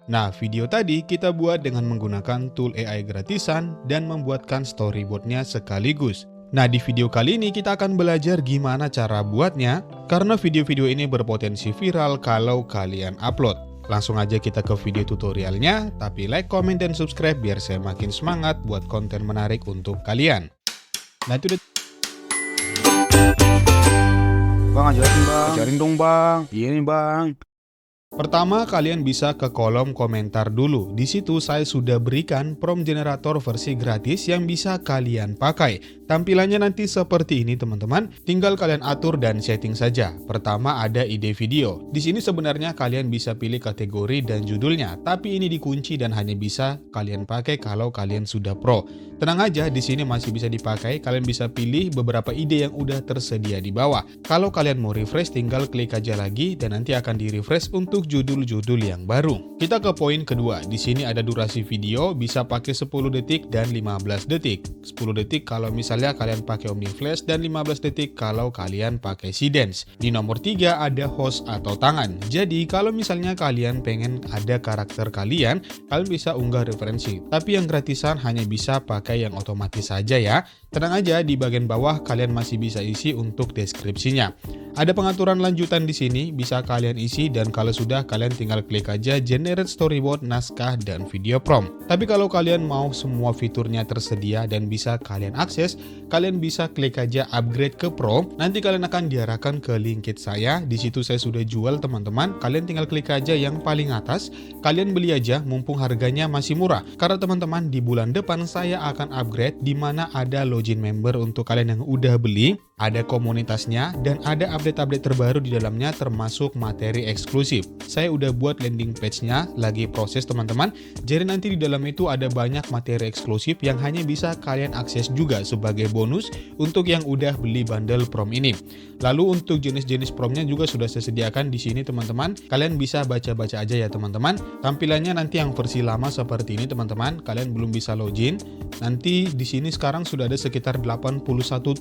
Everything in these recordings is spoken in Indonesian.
Nah, video tadi kita buat dengan menggunakan tool AI gratisan dan membuatkan storyboardnya sekaligus. Nah, di video kali ini kita akan belajar gimana cara buatnya, karena video-video ini berpotensi viral kalau kalian upload. Langsung aja kita ke video tutorialnya, tapi like, comment, dan subscribe biar saya makin semangat buat konten menarik untuk kalian. Nah, itu udah. Bang, ajarin dong bang. Iya nih bang. Pertama, kalian bisa ke kolom komentar dulu. Di situ saya sudah berikan prompt generator versi gratis yang bisa kalian pakai. Tampilannya nanti seperti ini teman-teman. Tinggal kalian atur dan setting saja. Pertama ada ide video. Di sini sebenarnya kalian bisa pilih kategori dan judulnya, tapi ini dikunci dan hanya bisa kalian pakai kalau kalian sudah pro. Tenang aja, di sini masih bisa dipakai. Kalian bisa pilih beberapa ide yang udah tersedia di bawah. Kalau kalian mau refresh, tinggal klik aja lagi dan nanti akan di-refresh untuk judul-judul yang baru. Kita ke poin kedua. Di sini ada durasi video, bisa pakai 10 detik dan 15 detik. 10 detik kalau misalnya kalian pakai OmniFlash dan 15 detik kalau kalian pakai Seedance. Di nomor 3 ada host atau tangan. Jadi kalau misalnya kalian pengen ada karakter kalian bisa unggah referensi. Tapi yang gratisan hanya bisa pakai yang otomatis saja ya. Tenang aja, di bagian bawah kalian masih bisa isi untuk deskripsinya. Ada pengaturan lanjutan di sini, bisa kalian isi dan kalau sudah kalian tinggal klik aja generate storyboard, naskah, dan video prompt. Tapi kalau kalian mau semua fiturnya tersedia dan bisa kalian akses, kalian bisa klik aja upgrade ke Pro. Nanti kalian akan diarahkan ke link kit saya. Di situ saya sudah jual teman-teman. Kalian tinggal klik aja yang paling atas. Kalian beli aja mumpung harganya masih murah. Karena teman-teman di bulan depan saya akan upgrade di mana ada login member untuk kalian yang udah beli. Ada komunitasnya dan ada update-update terbaru di dalamnya termasuk materi eksklusif. Saya udah buat landing page-nya, lagi proses teman-teman. Jadi nanti di dalam itu ada banyak materi eksklusif yang hanya bisa kalian akses juga sebagai bonus untuk yang udah beli bundle prom ini. Lalu untuk jenis-jenis promnya juga sudah saya sediakan di sini teman-teman. Kalian bisa baca-baca aja ya teman-teman. Tampilannya nanti yang versi lama seperti ini teman-teman. Kalian belum bisa login. Nanti di sini sekarang sudah ada sekitar 81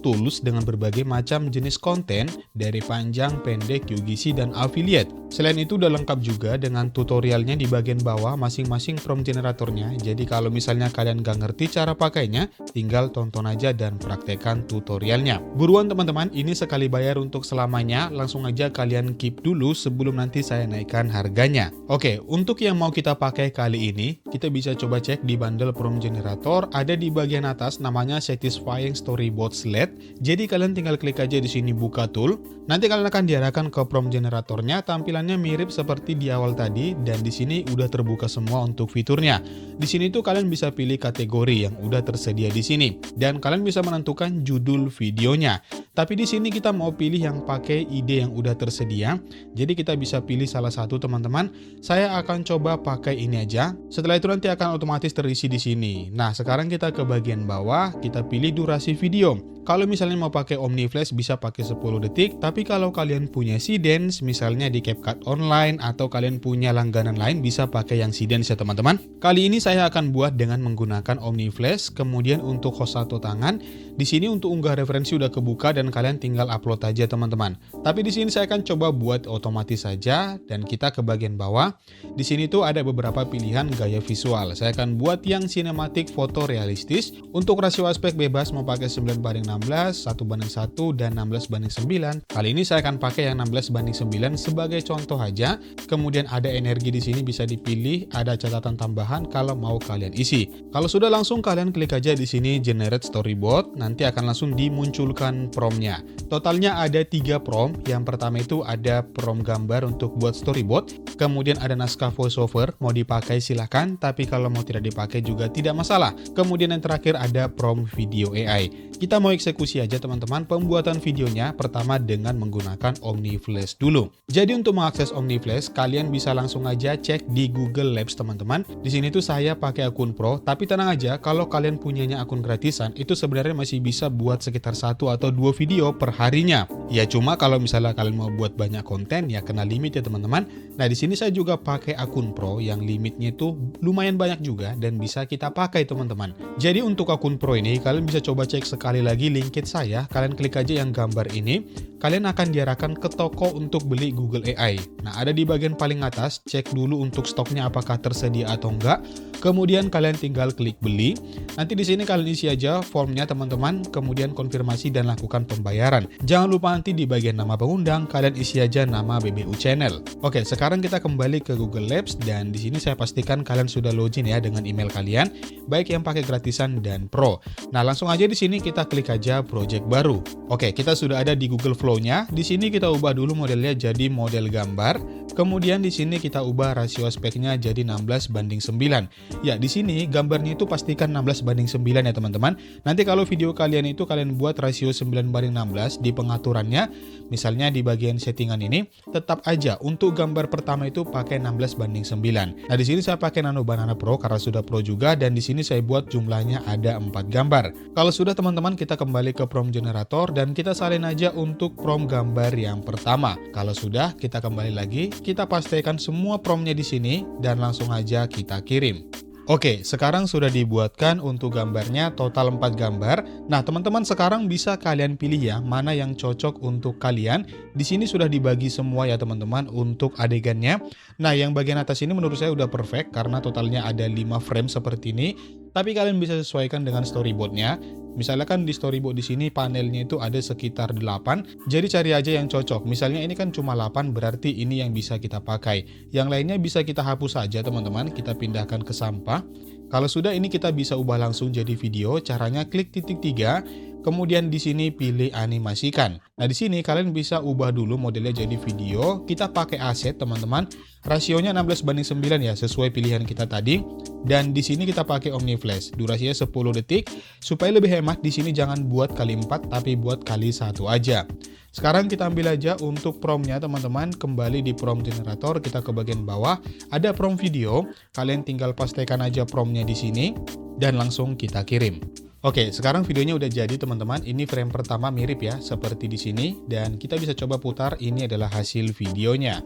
tools dengan berbagai macam jenis konten dari panjang, pendek, UGC, dan affiliate. Selain itu udah lengkap juga dengan tutorialnya di bagian bawah masing-masing prompt generatornya. Jadi kalau misalnya kalian gak ngerti cara pakainya, tinggal tonton aja dan praktekkan tutorialnya. Buruan teman-teman, ini sekali bayar untuk selamanya. Langsung aja kalian keep dulu sebelum nanti saya naikkan harganya. Oke, untuk yang mau kita pakai kali ini, kita bisa coba cek di bundle prompt generator. Ada di bagian atas namanya Satisfying Storyboard Slate. Jadi kalian tinggal klik aja di sini buka tool. Nanti kalian akan diarahkan ke prompt generatornya. Tampilannya mirip seperti di awal tadi dan di sini udah terbuka semua untuk fiturnya. Di sini tuh kalian bisa pilih kategori yang udah tersedia di sini dan kalian bisa menentukan judul videonya. Tapi di sini kita mau pilih yang pakai ide yang udah tersedia. Jadi kita bisa pilih salah satu teman-teman. Saya akan coba pakai ini aja. Setelah itu nanti akan otomatis terisi di sini. Nah, sekarang kita ke bagian bawah, kita pilih durasi video. Kalau misalnya mau pakai OmniFlash bisa pakai 10 detik, tapi kalau kalian punya Seedance, misalnya di CapCut Online atau kalian punya langganan lain bisa pakai yang Seedance ya teman-teman. Kali ini saya akan buat dengan menggunakan OmniFlash, kemudian untuk host atau tangan, di sini untuk unggah referensi udah kebuka dan kalian tinggal upload aja teman-teman. Tapi di sini saya akan coba buat otomatis saja dan kita ke bagian bawah. Di sini tuh ada beberapa pilihan gaya visual. Saya akan buat yang sinematik foto realistis. Untuk rasio aspek bebas mau pakai 9:16, 1:1, dan 16:9. Kali ini saya akan pakai yang 16:9 sebagai contoh aja. Kemudian ada energi di sini bisa dipilih, ada catatan tambahan kalau mau kalian isi. Kalau sudah langsung kalian klik aja di sini generate storyboard, nanti akan langsung dimunculkan promptnya. Totalnya ada 3 prompt. Yang pertama itu ada prompt gambar untuk buat storyboard, kemudian ada naskah voiceover, mau dipakai silahkan, tapi kalau mau tidak dipakai juga tidak masalah. Kemudian yang terakhir ada prompt video AI. Kita mau eksekusi aja teman-teman pembuatan videonya pertama dengan menggunakan OmniFlash dulu. Jadi untuk mengakses OmniFlash kalian bisa langsung aja cek di Google Labs teman-teman. Di sini tuh saya pakai akun Pro, tapi tenang aja kalau kalian punyanya akun gratisan itu sebenarnya masih bisa buat sekitar 1 atau 2 video per harinya. Ya cuma kalau misalnya kalian mau buat banyak konten ya kena limit ya teman-teman. Nah di sini saya juga pakai akun Pro yang limitnya itu lumayan banyak juga dan bisa kita pakai teman-teman. Jadi untuk akun Pro ini kalian bisa coba cek sekali lagi link kit saya, kalian klik aja yang gambar ini, kalian akan diarahkan ke toko untuk beli Google AI. Nah, ada di bagian paling atas, cek dulu untuk stoknya apakah tersedia atau enggak. Kemudian kalian tinggal klik beli. Nanti di sini kalian isi aja formnya teman-teman, kemudian konfirmasi dan lakukan pembayaran. Jangan lupa nanti di bagian nama pengundang kalian isi aja nama BBU channel. Oke, sekarang kita kembali ke Google Labs dan di sini saya pastikan kalian sudah login ya dengan email kalian, baik yang pakai gratisan dan Pro. Nah, langsung aja di sini kita klik aja project baru. Oke, kita sudah ada di Google Flow-nya. Di sini kita ubah dulu modelnya jadi model gambar. Kemudian di sini kita ubah rasio speknya jadi 16:9. Ya, di sini gambarnya itu pastikan 16:9 ya teman-teman. Nanti kalau video kalian itu kalian buat rasio 9:16 di pengaturannya, misalnya di bagian settingan ini, tetap aja untuk gambar pertama itu pakai 16:9. Nah, di sini saya pakai Nano Banana Pro karena sudah Pro juga dan di sini saya buat jumlahnya ada 4 gambar. Kalau sudah teman-teman, kita kembali ke prompt generator dan kita salin aja untuk prompt gambar yang pertama. Kalau sudah, kita kembali lagi, kita pastikan semua promptnya di sini dan langsung aja kita kirim. Oke, sekarang sudah dibuatkan untuk gambarnya total 4 gambar. Nah, teman-teman sekarang bisa kalian pilih ya, mana yang cocok untuk kalian. Di sini sudah dibagi semua ya teman-teman untuk adegannya. Nah, yang bagian atas ini menurut saya udah perfect karena totalnya ada 5 frame seperti ini. Tapi kalian bisa sesuaikan dengan storyboardnya. Misalnya kan di storyboard di sini panelnya itu ada sekitar 8. Jadi cari aja yang cocok. Misalnya ini kan cuma 8, berarti ini yang bisa kita pakai. Yang lainnya bisa kita hapus saja teman-teman, kita pindahkan ke sampah. Kalau sudah ini kita bisa ubah langsung jadi video. Caranya klik titik 3. Kemudian di sini pilih animasikan. Nah, di sini kalian bisa ubah dulu modelnya jadi video. Kita pakai aset teman-teman. Rasionya 16:9 ya, sesuai pilihan kita tadi. Dan di sini kita pakai OmniFlash. Durasinya 10 detik. Supaya lebih hemat, di sini jangan buat kali 4 tapi buat kali 1 aja. Sekarang kita ambil aja untuk promptnya teman-teman. Kembali di prompt generator, kita ke bagian bawah. Ada prompt video. Kalian tinggal pastikan aja promptnya di sini dan langsung kita kirim. Oke, sekarang videonya udah jadi teman-teman. Ini frame pertama mirip ya, seperti di sini. Dan kita bisa coba putar, ini adalah hasil videonya.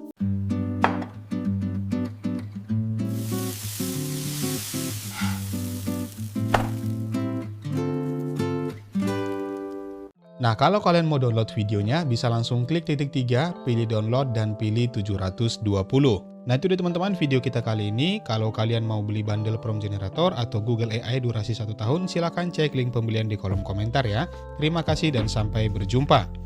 Nah, kalau kalian mau download videonya, bisa langsung klik titik 3, pilih download, dan pilih 720. Nah, itu dia teman-teman video kita kali ini. Kalau kalian mau beli bundle prompt generator atau Google AI durasi 1 tahun, silahkan cek link pembelian di kolom komentar ya. Terima kasih dan sampai berjumpa.